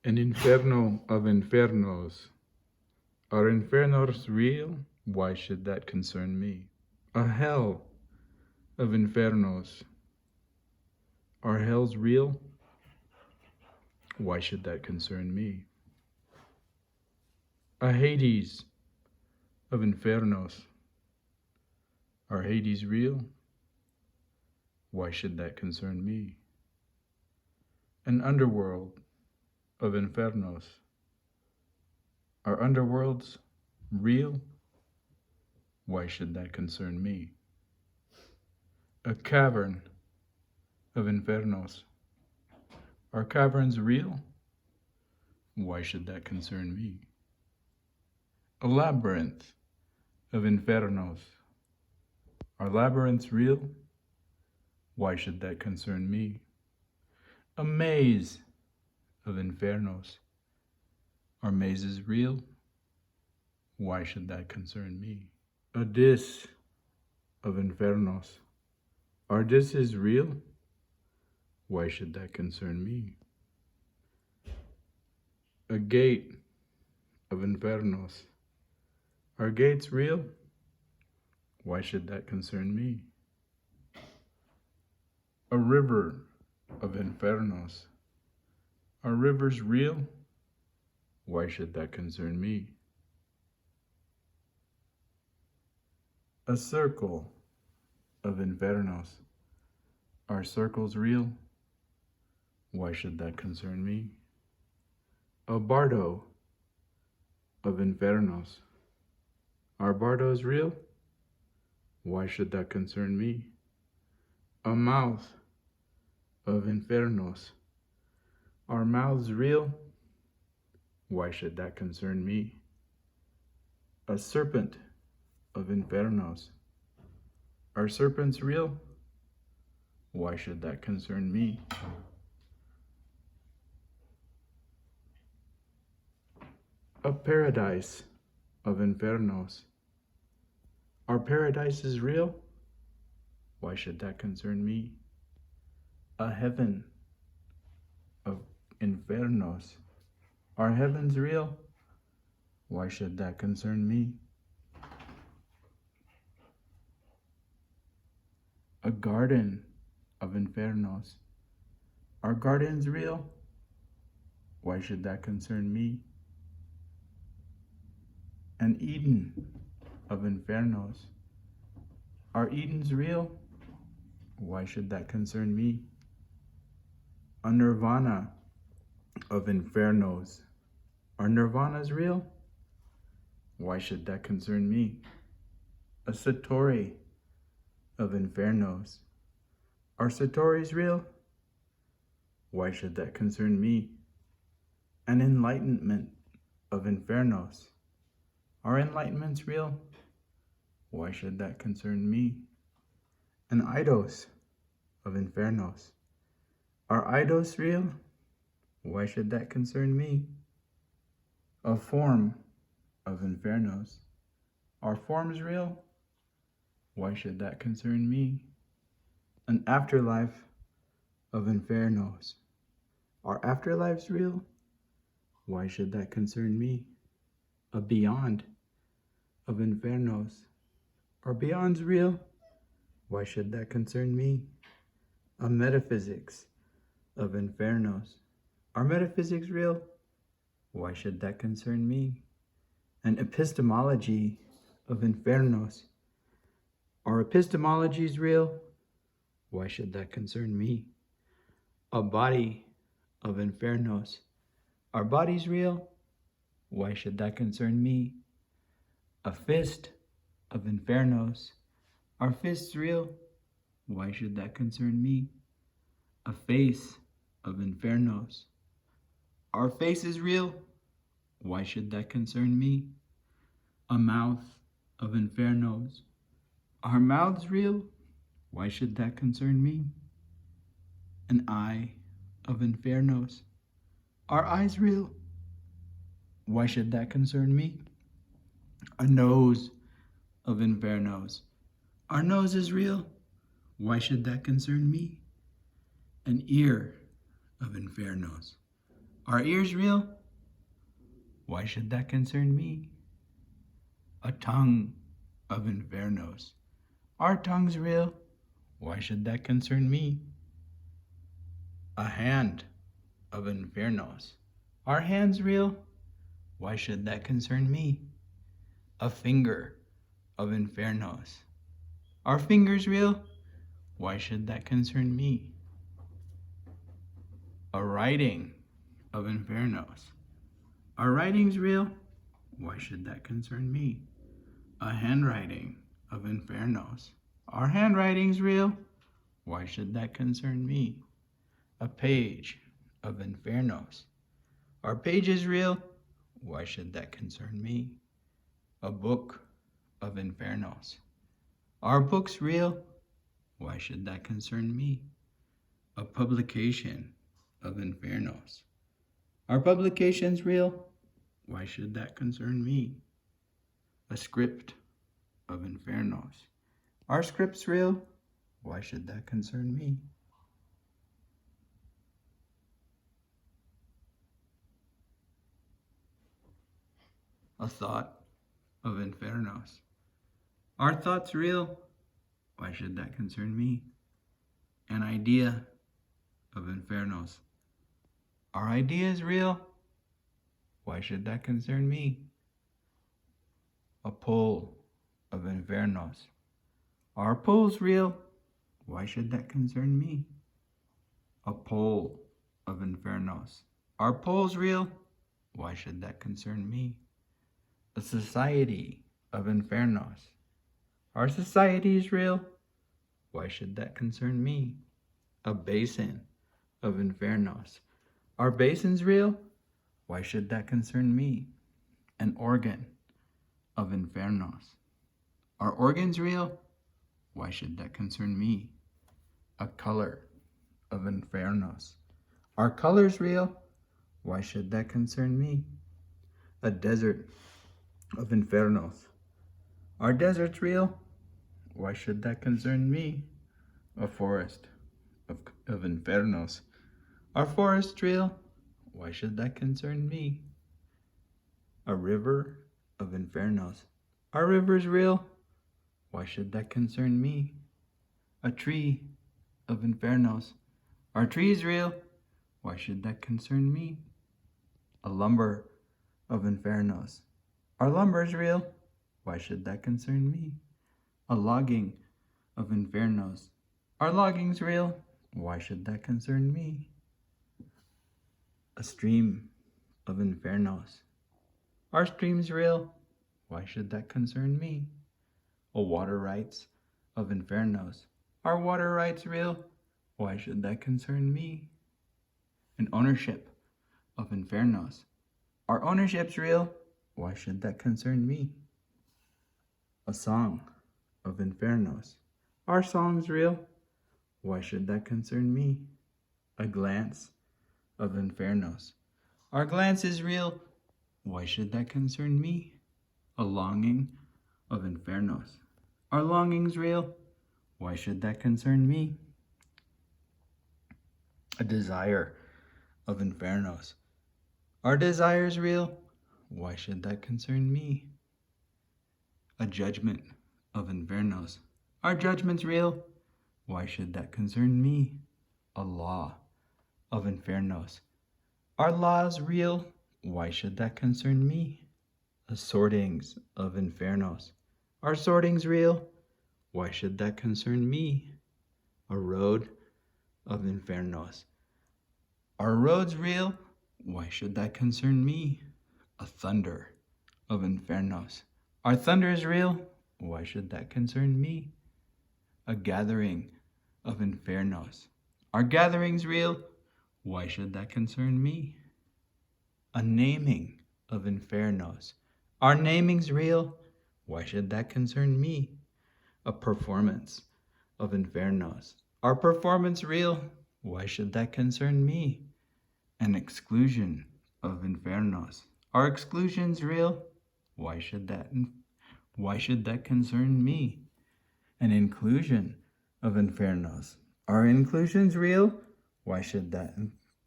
An inferno of infernos. Are infernos real? Why should that concern me? A hell of infernos. Are hells real? Why should that concern me? A Hades of infernos. Are Hades real? Why should that concern me? An underworld of infernos. Are underworlds real? Why should that concern me? A cavern of infernos. Are caverns real? Why should that concern me? A labyrinth of infernos. Are labyrinths real? Why should that concern me? A maze of infernos. Are mazes real? Why should that concern me? A dis of infernos. Are disses real? Why should that concern me? A gate of infernos. Are gates real? Why should that concern me? A river of infernos. Are rivers real? Why should that concern me? A circle of infernos. Are circles real? Why should that concern me? A bardo of infernos. Are bardos real? Why should that concern me? A mouth of infernos. Are mouths real? Why should that concern me? A serpent of infernos. Are serpents real? Why should that concern me? A paradise of infernos. Are paradises real? Why should that concern me? A heaven of infernos. Are heavens real? Why should that concern me? A garden of infernos. Are gardens real? Why should that concern me? An Eden of infernos. Are Edens real? Why should that concern me? A nirvana of infernos. Are nirvanas real? Why should that concern me? A satori of infernos. Are satoris real? Why should that concern me? An enlightenment of infernos. Are enlightenments real? Why should that concern me? An eidos of infernos. Are eidos real? Why should that concern me? A form of infernos. Are forms real? Why should that concern me? An afterlife of infernos. Are afterlives real? Why should that concern me? A beyond of infernos. Are beyonds real? Why should that concern me? A metaphysics of infernos. Are metaphysics real? Why should that concern me? An epistemology of infernos. Are epistemologies real? Why should that concern me? A body of infernos. Are bodies real? Why should that concern me? A fist of infernos. Are fists real? Why should that concern me? A face of infernos. Are faces real? Why should that concern me? A mouth of infernos. Are mouths real? Why should that concern me? An eye of infernos. Are eyes real? Why should that concern me? A nose of infernos. Are noses real? Why should that concern me? An ear of infernos. Are ears real? Why should that concern me? A tongue of Infernos. Are tongues real? Why should that concern me? A hand of Infernos. Are hands real? Why should that concern me? A finger of Infernos. Are fingers real? Why should that concern me? A writing of Infernos. Are writings real? Why should that concern me? A handwriting of Infernos. Are handwritings real? Why should that concern me? A page of Infernos. Are pages real? Why should that concern me? A book of Infernos. Are books real? Why should that concern me? A publication of Infernos. Are publications real? Why should that concern me? A script of Infernos. Are scripts real? Why should that concern me? A thought of Infernos. Are thoughts real? Why should that concern me? An idea of Infernos. Are ideas real? Why should that concern me? A pole of Infernos. Are poles real? Why should that concern me? A pole of Infernos. Are poles real? Why should that concern me? A society of Infernos. Are societies real? Why should that concern me? A basin of Infernos. Are basins real? Why should that concern me? An organ of Infernos. Are organs real? Why should that concern me? A color of Infernos. Are colors real? Why should that concern me? A desert of Infernos. Are deserts real? Why should that concern me? A forest of Infernos. Are forests real? Why should that concern me? A river of Infernos. Are rivers real? Why should that concern me? A tree of Infernos. Are trees real? Why should that concern me? A lumber of Infernos. Are lumbers real? Why should that concern me? A logging of Infernos. Are loggings real? Why should that concern me? A stream of Infernos. Are streams real? Why should that concern me? A water rights of Infernos. Are water rights real? Why should that concern me? An ownership of Infernos. Are ownerships real? Why should that concern me? A song of Infernos. Are songs real? Why should that concern me? A glance of Infernos. Are glances real? Why should that concern me? A longing of Infernos. Are longings real? Why should that concern me? A desire of Infernos. Are desires real? Why should that concern me? A judgment of Infernos. Are judgments real? Why should that concern me? A law of Infernos. Are laws real? Why should that concern me? A sortings of Infernos. Are sortings real? Why should that concern me? A road of Infernos. Are roads real? Why should that concern me? A thunder of Infernos. Are thunders real? Why should that concern me? A gathering of Infernos. Are gatherings real? Why should that concern me? A naming of Infernos. Are namings real? Why should that concern me? A performance of Infernos. Are performance real? Why should that concern me? An exclusion of Infernos. Are exclusions real? Why should that concern me? An inclusion of Infernos. Are inclusions real? Why should that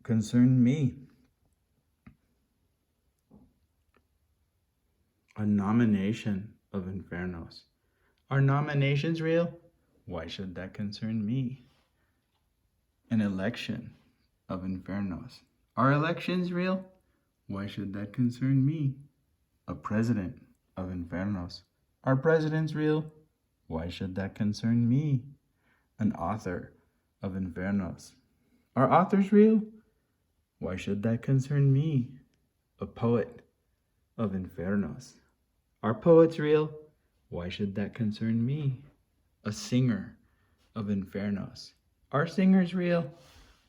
concern me? A nomination of Infernos. Are nominations real? Why should that concern me? An election of Infernos. Are elections real? Why should that concern me? A president of Infernos. Are presidents real? Why should that concern me? An author of Infernos. Are authors real? Why should that concern me? A poet of Infernos. Are poets real? Why should that concern me? A singer of Infernos. Are singers real?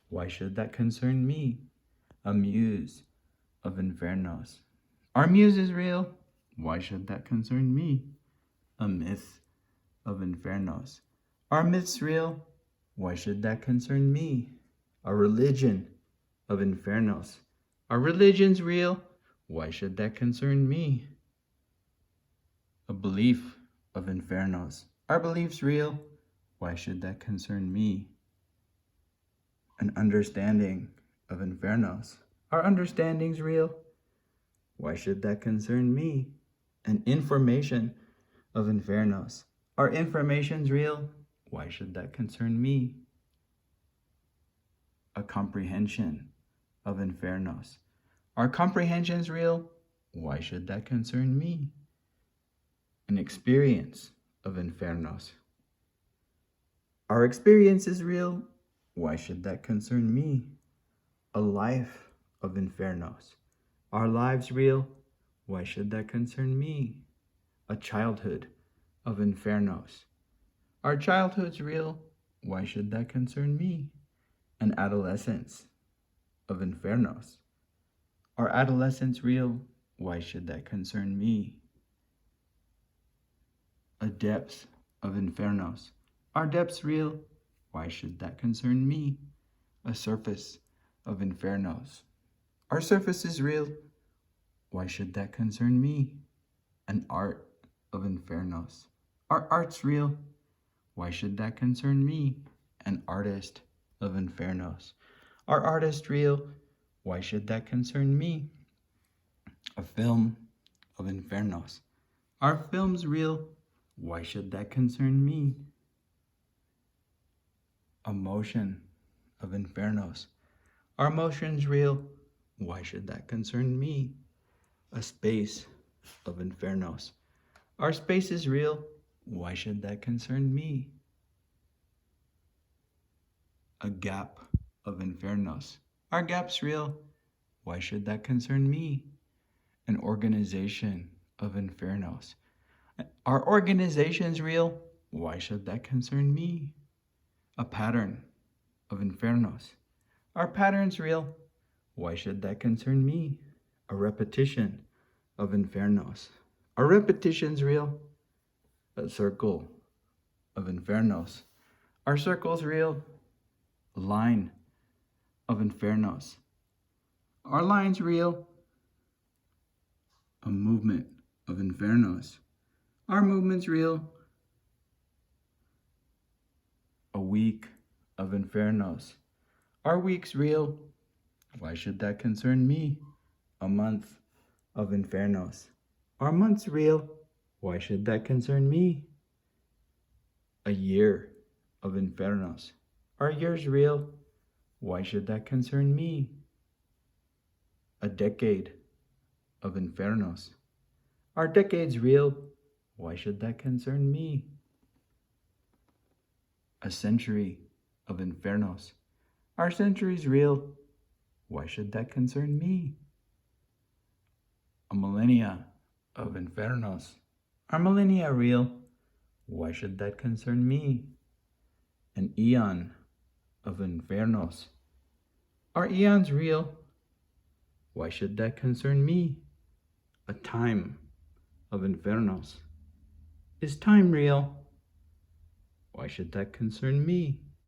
Why should that concern me? A muse of Infernos. Are muses real? Why should that concern me? A myth of Infernos. Are myths real? Why should that concern me? A religion of Infernos. Are religions real? Why should that concern me? A belief of Infernos. Are beliefs real? Why should that concern me? An understanding of Infernos. Are understandings real? Why should that concern me? An information of Infernos. Are informations real? Why should that concern me? A comprehension of Infernos. Are comprehensions real? Why should that concern me? An experience of Infernos. Are experiences real? Why should that concern me? A life of Infernos. Are lives real? Why should that concern me? A childhood of Infernos. Are childhoods real? Why should that concern me? An adolescence of Infernos. Are adolescents real? Why should that concern me? A depth of Infernos. Are depths real? Why should that concern me? A surface of Infernos. Are surfaces real? Why should that concern me? An art of Infernos. Are arts real? Why should that concern me? An artist of Infernos. Are artists real? Why should that concern me? A film of Infernos. Are films real? Why should that concern me? A motion of Infernos. Are motions real? Why should that concern me? A space of Infernos. Are spaces real? Why should that concern me? A gap of Infernos. Are gaps real? Why should that concern me? An organization of Infernos. Are organizations real? Why should that concern me? A pattern of Infernos. Are patterns real? Why should that concern me? A repetition of Infernos. Are repetitions real? A circle of Infernos. Are circles real? A line of Infernos. Are lines real? A movement of Infernos. Are movements real? A week of Infernos. Are weeks real? Why should that concern me? A month of Infernos. Are months real? Why should that concern me? A year of Infernos. Are years real? Why should that concern me? A decade of Infernos. Are decades real? Why should that concern me? A century of Infernos. Are centuries real? Why should that concern me? A millennia of Infernos. Are millennia real? Why should that concern me? An eon of Infernos. Are eons real? Why should that concern me? A time of Infernos. Is time real? Why should that concern me?